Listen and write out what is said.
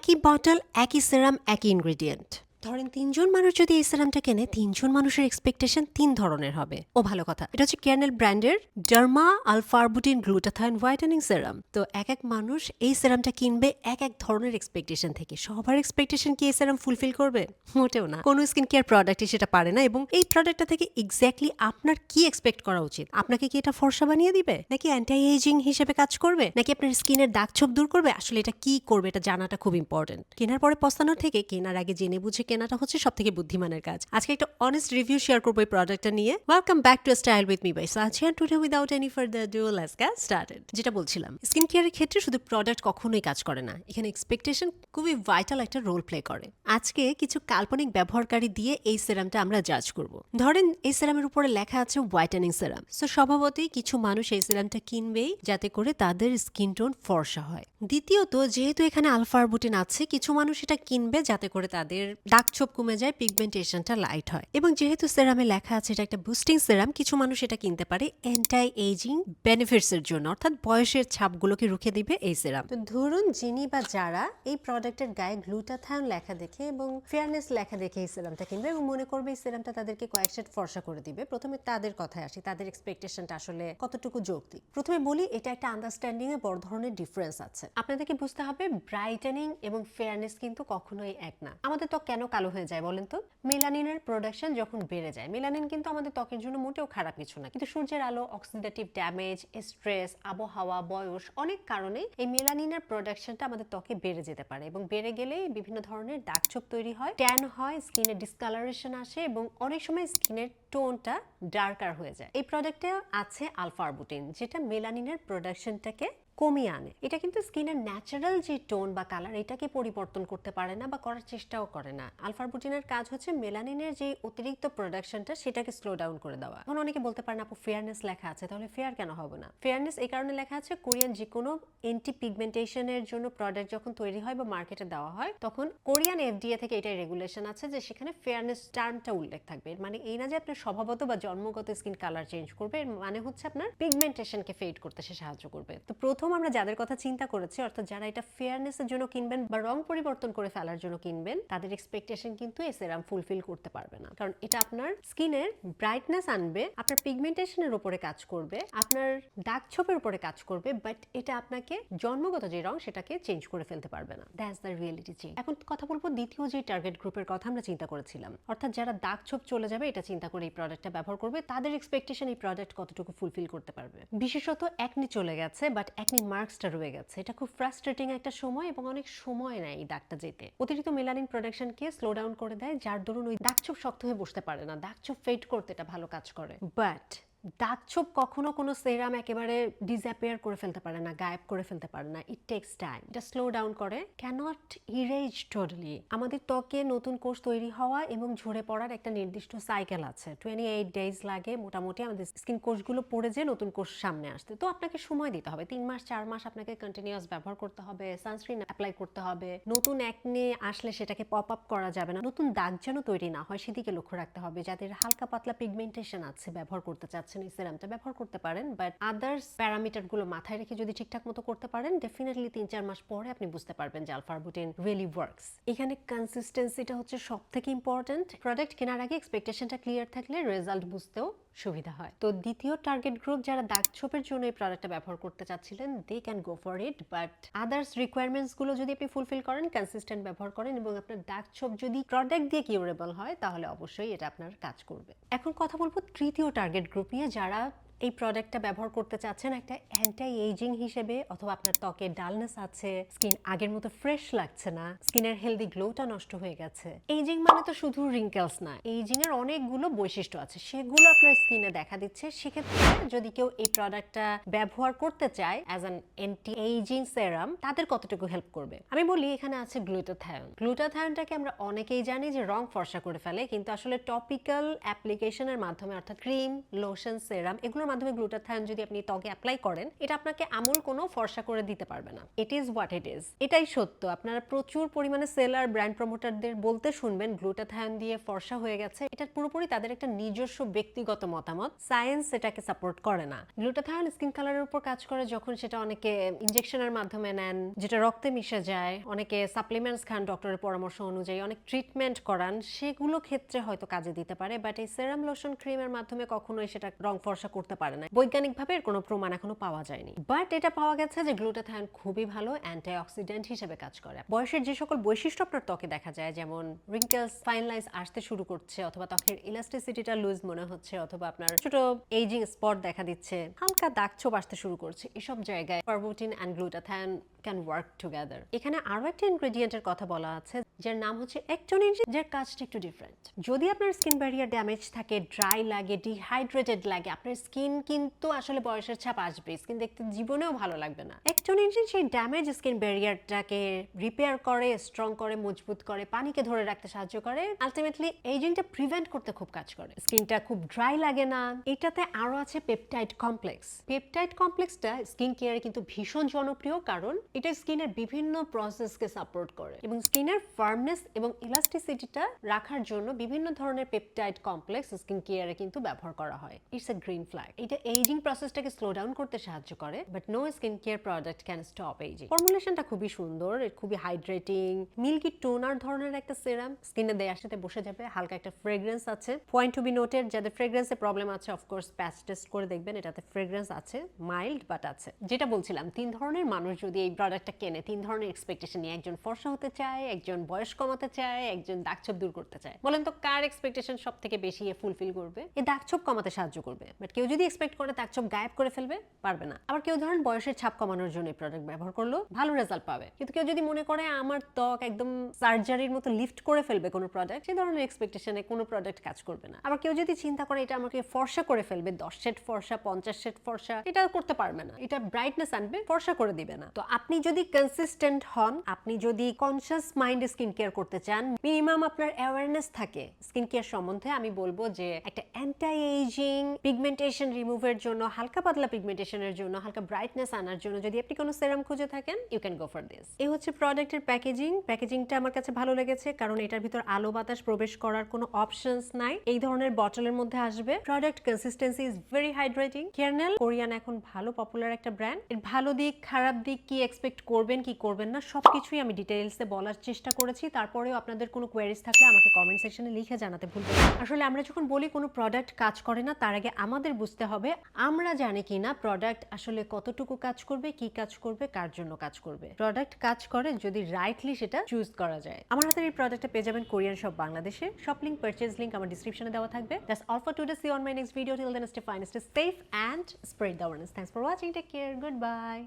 একই বটল, একই সেরাম, একই ইনগ্রেডিয়েন্ট। ধরেন ৩ জন মানুষ যদি এই সেরামটা কেনে, ৩ জন মানুষের এক্সপেকটেশন ৩ ধরনের হবে। ও ভালো কথা, এটা হচ্ছে কেয়ারনেল ব্র্যান্ডের ডার্মা আলফারবুটিন গ্লুটাথায়ন হোয়াইটেনিং সেরাম। তো এক এক মানুষ এই সেরামটা কিনবে এক এক ধরনের এক্সপেকটেশন থেকে। সবার এক্সপেকটেশন কি এই সেরাম ফুলফিল করবে? মোটেও না। কোনো স্কিন কেয়ার প্রোডাক্টই সেটা পারে না। এবং এই প্রোডাক্টটা থেকে এক্স্যাক্টলি আপনার কি এক্সপেক্ট করা উচিত? আপনাকে কি এটা ফর্সা বানিয়ে দিবে, নাকি অ্যান্টি এজিং হিসেবে কাজ করবে, নাকি আপনার স্কিনের দাগ ছোপ দূর করবে? আসলে এটা কি করবে এটা জানাটা খুব ইম্পর্টেন্ট। কেনার পরে পস্তানোর থেকে কেনার আগে জেনে বুঝে কেনাটা হচ্ছে সবথেকে বুদ্ধিমানের কাজ। আজকে একটা অনেস্ট রিভিউ শেয়ার করবো এই প্রোডাক্টটা নিয়ে। Welcome back to style with me by Sachia. Today without any further ado, let's get started. যেটা বলছিলাম, স্কিন কেয়ারের ক্ষেত্রে শুধু প্রোডাক্ট কখনোই কাজ করে না। এখানে এক্সপেকটেশন খুবই ভাইটাল একটা রোল প্লে করে। আজকে কিছু কাল্পনিক ব্যবহারকারী দিয়ে এই সেরামটা আমরা জাজ করব। ধরেন এই সেরামের উপরে লেখা আছে হোয়াইটেনিং সেরাম। সো স্বভাবতই কিছু মানুষ এই সেরামটা কিনবেই যাতে করে তাদের স্কিন টোন ফর্সা হয়। দ্বিতীয়ত, যেহেতু এখানে আলফারবুটিন আছে, কিছু মানুষ এটা কিনবে যাতে করে তাদের দাগ ছোপ কমে যায়, পিগমেন্টেশনটা লাইট হয়। এবং যেহেতু সেরামে লেখা আছে এটা একটা বুস্টিং সেরাম, কিছু মানুষ এটা কিনতে পারে অ্যান্টি এজিং বেনিফিটস এর জন্য, অর্থাৎ বয়সের ছাপগুলোকে রুখে দিবে এই সেরাম। তো ধরুন যিনি বা যারা এই প্রোডাক্টের গায়ে গ্লুটাথায়ন লেখা দেখে এবং ফেয়ারনেস লেখা দেখে এই সেরামটা কিনবে এবং মনে করবে এই সেরামটা তাদেরকে কয়েক শেড ফর্সা করে দিবে, প্রথমে তাদের কথায় আসি, তাদের এক্সপেকটেশনটা আসলে কতটুকু যৌক্তিক। প্রথমে বলি, এটা একটা আন্ডারস্ট্যান্ডিং এ বড় ধরনের ডিফারেন্স আছে। আপনাদেরকে বুঝতে হবে ব্রাইটেনিং এবং ফেয়ারনেস কিন্তু কখনোই এক না। আমাদের ত্বক কেন কালো হয়ে যায় বলেন তো? মেলানিনের প্রোডাকশন যখন বেড়ে যায়। মেলানিন কিন্তু আমাদের ত্বকের জন্য মোটেও খারাপ কিছু না, কিন্তু সূর্যের আলো, অক্সিডেটিভ ড্যামেজ, স্ট্রেস, আবহাওয়া, বয়স, অনেক কারণে এই মেলানিনের প্রোডাকশনটা আমাদের ত্বকে বেড়ে যেতে পারে এবং বেড়ে গেলে বিভিন্ন ধরনের দাগছোপ তৈরি হয়, ট্যান হয়, স্কিনের ডিসকালারেশন আসে এবং অনেক সময় স্কিনের টোনটা ডার্কার হয়ে যায়। এই প্রোডাক্টে আছে আলফারবুটিন, যেটা মেলানিনের প্রোডাকশনটাকে কমিয়ে আনে। এটা কিন্তু স্কিনের ন্যাচারাল যে টোন বা কালার, এটাকে পরিবর্তন করতে পারে না বা করার চেষ্টাও করে না। আলফারবুটিনের কাজ হচ্ছে মেলানিনের যে অতিরিক্ত প্রোডাকশনটা সেটাকে স্লো ডাউন করে দেওয়া। এখন অনেকে বলতে পারেন, আপু ফেয়ারনেস লেখা আছে, তাহলে ফেয়ার কেন হবে না? ফেয়ারনেস এই কারণে লেখা আছে, কোরিয়ান যে কোনো এন্টি পিগমেন্টেশনের জন্য প্রোডাক্ট যখন তৈরি হয় বা মার্কেটে দেওয়া হয়, তখন কোরিয়ান এফডিএ থেকে এটা রেগুলেশন আছে যে সেখানে ফেয়ারনেস টার্মটা উল্লেখ থাকবে। মানে এই না যে আপনার স্বভাবত বা জন্মগত স্কিন কালার চেঞ্জ করবে, এর মানে হচ্ছে আপনার পিগমেন্টেশনকে ফেড করতে সে সাহায্য করবে। তো প্রথম আমরা যাদের কথা চিন্তা করেছি, অর্থাৎ যারা এটা ফেয়ারনেসের জন্য কিনবেন বা রং পরিবর্তন করে ফেলার জন্য কিনবেন, তাদের এক্সপেকটেশন কিন্তু এই সেরাম ফুলফিল করতে পারবে না। কারণ এটা আপনার স্কিনের ব্রাইটনেস আনবে, আপনার পিগমেন্টেশনের উপরে কাজ করবে, আপনার দাগ ছোপের উপরে কাজ করবে, বাট এটা আপনাকে জন্মগত যে রং সেটাকে চেঞ্জ করে ফেলতে পারবে না। That's the reality change. এখন কথা বলবো দ্বিতীয় যে টার্গেট গ্রুপের কথা আমরা চিন্তা করেছিলাম, অর্থাৎ যারা দাগ ছোপ চলে যাবে এটা চিন্তা করে এই প্রোডাক্টটা ব্যবহার করবে, তাদের এক্সপেকটেশন এই প্রোডাক্ট কতটুকু ফুলফিল করতে পারবে। বিশেষত একনি চলে গেছে বাট একনির মার্কসটা রয়ে গেছে, এটা খুব ফ্রাস্ট্রেটিং একটা সময় এবং অনেক সময় নেয় এই দাগটা যেতে। অতিরিক্ত মেলানিন প্রোডাকশনকে স্লো ডাউন করে দেয়, যার দরুন ওই দাগছোপ শক্ত হয়ে বসতে পারে না, দাগছোপ ফেড করতে এটা ভালো কাজ করে। বাট দাগছোপ কখনো কোনো সেরাম একেবারে ডিসঅ্যাপিয়ার করে ফেলতে পারে না, গায়েব করে ফেলতে পারে না। ইট টেকস টাইম, এটা স্লো ডাউন করে, ক্যানট ইরেজ টোটালি। আমাদের ত্বকে নতুন কোষ তৈরি হওয়া এবং ঝরে পড়ার একটা নির্দিষ্ট সাইকেল আছে। 28 ডেজ লাগে মোটামুটি আমাদের স্কিন কোষগুলো পড়ে যে নতুন কোষ সামনে আসতে। তো আপনাকে সময় দিতে হবে, 3 মাস 4 মাস আপনাকে কন্টিনিউয়াস ব্যবহার করতে হবে, সানস্ক্রিন অ্যাপ্লাই করতে হবে। নতুন একনে আসলে সেটাকে পপ আপ করা যাবে না, নতুন দাগ যেন তৈরি না হয় সেদিকে লক্ষ্য রাখতে হবে। যাদের হালকা পাতলা পিগমেন্টেশন আছে, ব্যবহার করতে চাচ্ছেন এই সেরামটা, ব্যবহার করতে পারেন, বাট আদার্স প্যারামিটার গুলো মাথায় রেখে যদি ঠিকঠাক মতো করতে পারেন, ডেফিনেটলি 3-4 মাস পরে আপনি বুঝতে পারবেন যে আলফারবুটিন রিয়েলি ওয়ার্কস। এখানে কনসিস্টেন্সিটা হচ্ছে সবথেকে ইম্পর্টেন্ট। প্রোডাক্ট কেনার আগে এক্সপেকটেশনটা ক্লিয়ার থাকলে রেজাল্ট বুঝতেও সুবিধা হয়। তো দ্বিতীয় টার্গেট গ্রুপ যারা দাগ ছোপের জন্য এই প্রোডাক্টটা ব্যবহার করতে চাচ্ছিলেন, they can go for it, but others requirements গুলো যদি আপনি ফুলফিল করেন, কনসিস্টেন্ট ব্যবহার করেন এবং আপনার দাগ ছোপ যদি প্রোডাক্ট দিয়ে কিউরেবল হয়, তাহলে অবশ্যই এটা আপনার কাজ করবে। এখন কথা বলবো তৃতীয় টার্গেট গ্রুপ নিয়ে, যারা এই প্রোডাক্টটা ব্যবহার করতে চাচ্ছেন একটা অ্যান্টি এজিং হিসেবে, অথবা আপনার ত্বকে ডালনেস আছে, স্কিন আগের মতো ফ্রেশ লাগছে না, স্কিনের হেলদি গ্লোটা নষ্ট হয়ে গেছে। এজিং মানে তো শুধু রিঙ্কেলস না, এজিং এর অনেকগুলো বৈশিষ্ট্য আছে, সেগুলো আপনার স্কিনে দেখা দিচ্ছে। সেক্ষেত্রে যদি কেউ এই প্রোডাক্টটা ব্যবহার করতে চায় অ্যাজ অ্যান অ্যান্টি এজিং সেরাম, তাদের কতটুকু হেল্প করবে আমি বলি। এখানে আছে গ্লুটাথায়ন। গ্লুটাথায়নটাকে আমরা অনেকেই জানি যে রং ফর্সা করে ফেলে, কিন্তু আসলে টপিক্যাল অ্যাপ্লিকেশনের মাধ্যমে, অর্থাৎ ক্রিম, লোশন, সেরাম, এগুলোর দেখানোর মাধ্যমে গ্লুটাথায়ন যদি আপনি ত্বকে অ্যাপ্লাই করেন, এটা আপনাকে আমূল কোনো ফর্সা করে দিতে পারবে না। It is what it is, এটাই সত্য। আপনারা প্রচুর পরিমাণে সেলার ব্র্যান্ড প্রমোটারদের বলতে শুনবেন গ্লুটাথায়ন দিয়ে ফর্সা হয়ে গেছে। এটা পুরোপুরি তাদের একটা নিজস্ব ব্যক্তিগত মতামত, সায়েন্স এটাকে সাপোর্ট করে না। গ্লুটাথায়ন স্কিন কালারের উপর কাজ করে যখন সেটা অনেকে ইনজেকশনের মাধ্যমে নেন, যেটা রক্তে মিশে যায়, অনেকে সাপ্লিমেন্টস খান ডক্টরের পরামর্শ অনুযায়ী, অনেক ট্রিটমেন্ট করান, সেগুলো ক্ষেত্রে হয়তো কাজে দিতে পারে। বাট এই সেরাম লোশন ক্রিমের মাধ্যমে কখনোই সেটা রং ফর্সা করতে পারে না। বৈজ্ঞানিকভাবে এর কোনো প্রমাণ এখনো পাওয়া যায়নি। বাট এটা পাওয়া গেছে যে গ্লুটাথায়ন খুবই ভালো অ্যান্টিঅক্সিডেন্ট হিসেবে কাজ করে। বয়সের যে সকল বৈশিষ্ট্য আপনার ত্বকে দেখা যায়, যেমন রিঙ্কেলস, ফাইন লাইন্স আসতে শুরু করছে, অথবা ত্বকের ইলাস্টিসিটিটা লুজ মনে হচ্ছে, অথবা আপনার ছোট এইজিং স্পট দেখা দিচ্ছে, হালকা দাগ ছোপ আসতে শুরু করছে, এসব জায়গায় পারবোটিন and glutathione can work together. এখানে আরো একটা ইনগ্রেডিয়েন্টের কথা বলা আছে, যার নাম হচ্ছে অ্যাক্টোনিন, যার কাজটা একটু ডিফারেন্ট। যদি আপনার স্কিন ব্যারিয়ার ড্যামেজ থাকে, ড্রাই লাগে, ডিহাইড্রেটেড লাগে, আপনার স্কিন কিন্তু আসলে বয়সের ছাপ আসবে, স্কিন দেখতে জীবনেও ভালো লাগবে না। অ্যাক্টোনিন সেই ড্যামেজ স্কিন ব্যারিয়ারটাকে রিপেয়ার করে, স্ট্রং করে, মজবুত করে, পানিকে ধরে রাখতে সাহায্য করে, আলটিমেটলি এইজিংটা প্রিভেন্ট করতে খুব কাজ করে। স্কিনটা খুব ড্রাই লাগে না। এটাতে আরো আছে পেপটাইড কমপ্লেক্স। পেপটাইড কমপ্লেক্সটা স্কিন কেয়ারে কিন্তু ভীষণ জনপ্রিয়, কারণ এটা স্কিনের বিভিন্ন প্রসেসকে সাপোর্ট করে এবং স্কিনের ফার্মনেস এবং ইলাস্টিসিটিটা রাখার জন্য বিভিন্ন ধরনের পেপটাইড কমপ্লেক্স স্কিন কেয়ারে কিন্তু ব্যবহার করা হয়। It's a green flag. এটা এইজিং প্রসেসটাকে স্লো ডাউন করতে সাহায্য করে, but no skin care product can stop ageing. ফর্মুলেশনটা খুবই সুন্দর, খুবই হাইড্রেটিং, মিল্কি টোনার ধরনের একটা সিরাম, স্কিনে দেয়ার সাথে বসে যাবে, হালকা একটা ফ্রেগ্রেন্স আছে। পয়েন্ট টু বি নোটেড, যাদের ফ্রেগ্রেন্সে প্রবলেম আছে অফকোর্স প্যাচ টেস্ট করে দেখবেন, এটাতে ফ্রেগ্রেন্স আছে, মাইল্ড বাট আছে। যেটা বলছিলাম, 3 ধরনের মানুষ যদি এই প্রোডাক্টটা কেনে, 3 ধরনের এক্সপেকটেশন নিয়ে, একজন ফর্সা হতে চায়, একজন বয়স কমাতে চায়, একজন দাগছোপ দূর করতে চায়। বলেন তো কার এক্সপেকটেশন সব থেকে বেশি ফুলফিল করবে? এই দাগছোপ কমাতে সাহায্য করবে। বাট কেউ যদি এক্সপেক্ট করে দাগছোপ গায়েব করে ফেলবে, পারবে না। আবার কেউ ধরেন বয়সের ছাপ কমানোর জন্য এই প্রোডাক্ট ব্যবহার করলো, ভালো রেজাল্ট পাবে। কিন্তু কেউ যদি মনে করে আমার ত্বক একদম সার্জারির মতো লিফট করে ফেলবে কোনো প্রোডাক্ট, সেই ধরনের এক্সপেকটেশনে কোনো প্রোডাক্ট কাজ করবে না। আবার কেউ যদি চিন্তা করে এটা আমাকে ফর্সা করে ফেলবে, 10 শেড ফর্সা, 50 শেড ফর্সা, এটা করতে পারবে না। এটা ব্রাইটনেস আনবে, ফর্সা করে দিবে না। তো আপনি যদি কনসিস্টেন্ট হন, আপনি যদি কনসিয়াস মাইন্ডে স্কিন কেয়ার করতে চান, মিনিমাম আপনার অ্যাওয়ারনেস থাকে স্কিন কেয়ার সম্বন্ধে, আমি বলবো যে একটা অ্যান্টি এইজিং, পিগমেন্টেশন রিমুভের জন্য, হালকা পাতলা পিগমেন্টেশনের জন্য, হালকা ব্রাইটনেস আনার জন্য যদি আপনি কোনো সেরাম খুঁজে থাকেন, you can go for this. এই হচ্ছে প্রোডাক্টের প্যাকেজিং। প্যাকেজিংটা আমার কাছে ভালো লেগেছে, কারণ এটার ভিতর আলো বাতাস প্রবেশ করার কোনো অপশনস নাই। এই ধরনের বটলের মধ্যে আসবে। Product consistency is very hydrating. Carenel Korean এখন ভালো পপুলার একটা ব্র্যান্ড। এর ভালো দিক, খারাপ দিক, কি এক্সপেক্ট করবেন, কি করবেন না, সবকিছুই আমি ডিটেইলসে বলার চেষ্টা করেছি। তারপরেও আপনাদের কোনো কোয়েরিজ থাকলে আমাকে কমেন্ট সেকশনে লিখে জানাতে ভুলবেন না। আসলে আমরা যখন বলি কোনো প্রোডাক্ট কাজ করে না, তার আগে আমাদের বুঝতে হবে আমরা জানি কিনা প্রোডাক্ট আসলে কতটুকু কাজ করবে, কি কাজ করবে, কার জন্য কাজ করবে। প্রোডাক্ট কাজ করে যদি রাইটলি সেটা চুজ করা যায়। আমার হাতের এই প্রোডাক্টটা পেয়ে যাবেন কোরিয়ান শপ বাংলাদেশে। শপ লিংক, পারচেজ লিংক আমার ডিসক্রিপশনে দেওয়া থাকবে। That's all for today. See on my next video. Till then stay fine, stay safe and spread the awareness. Thanks for watching. Take care. Good by.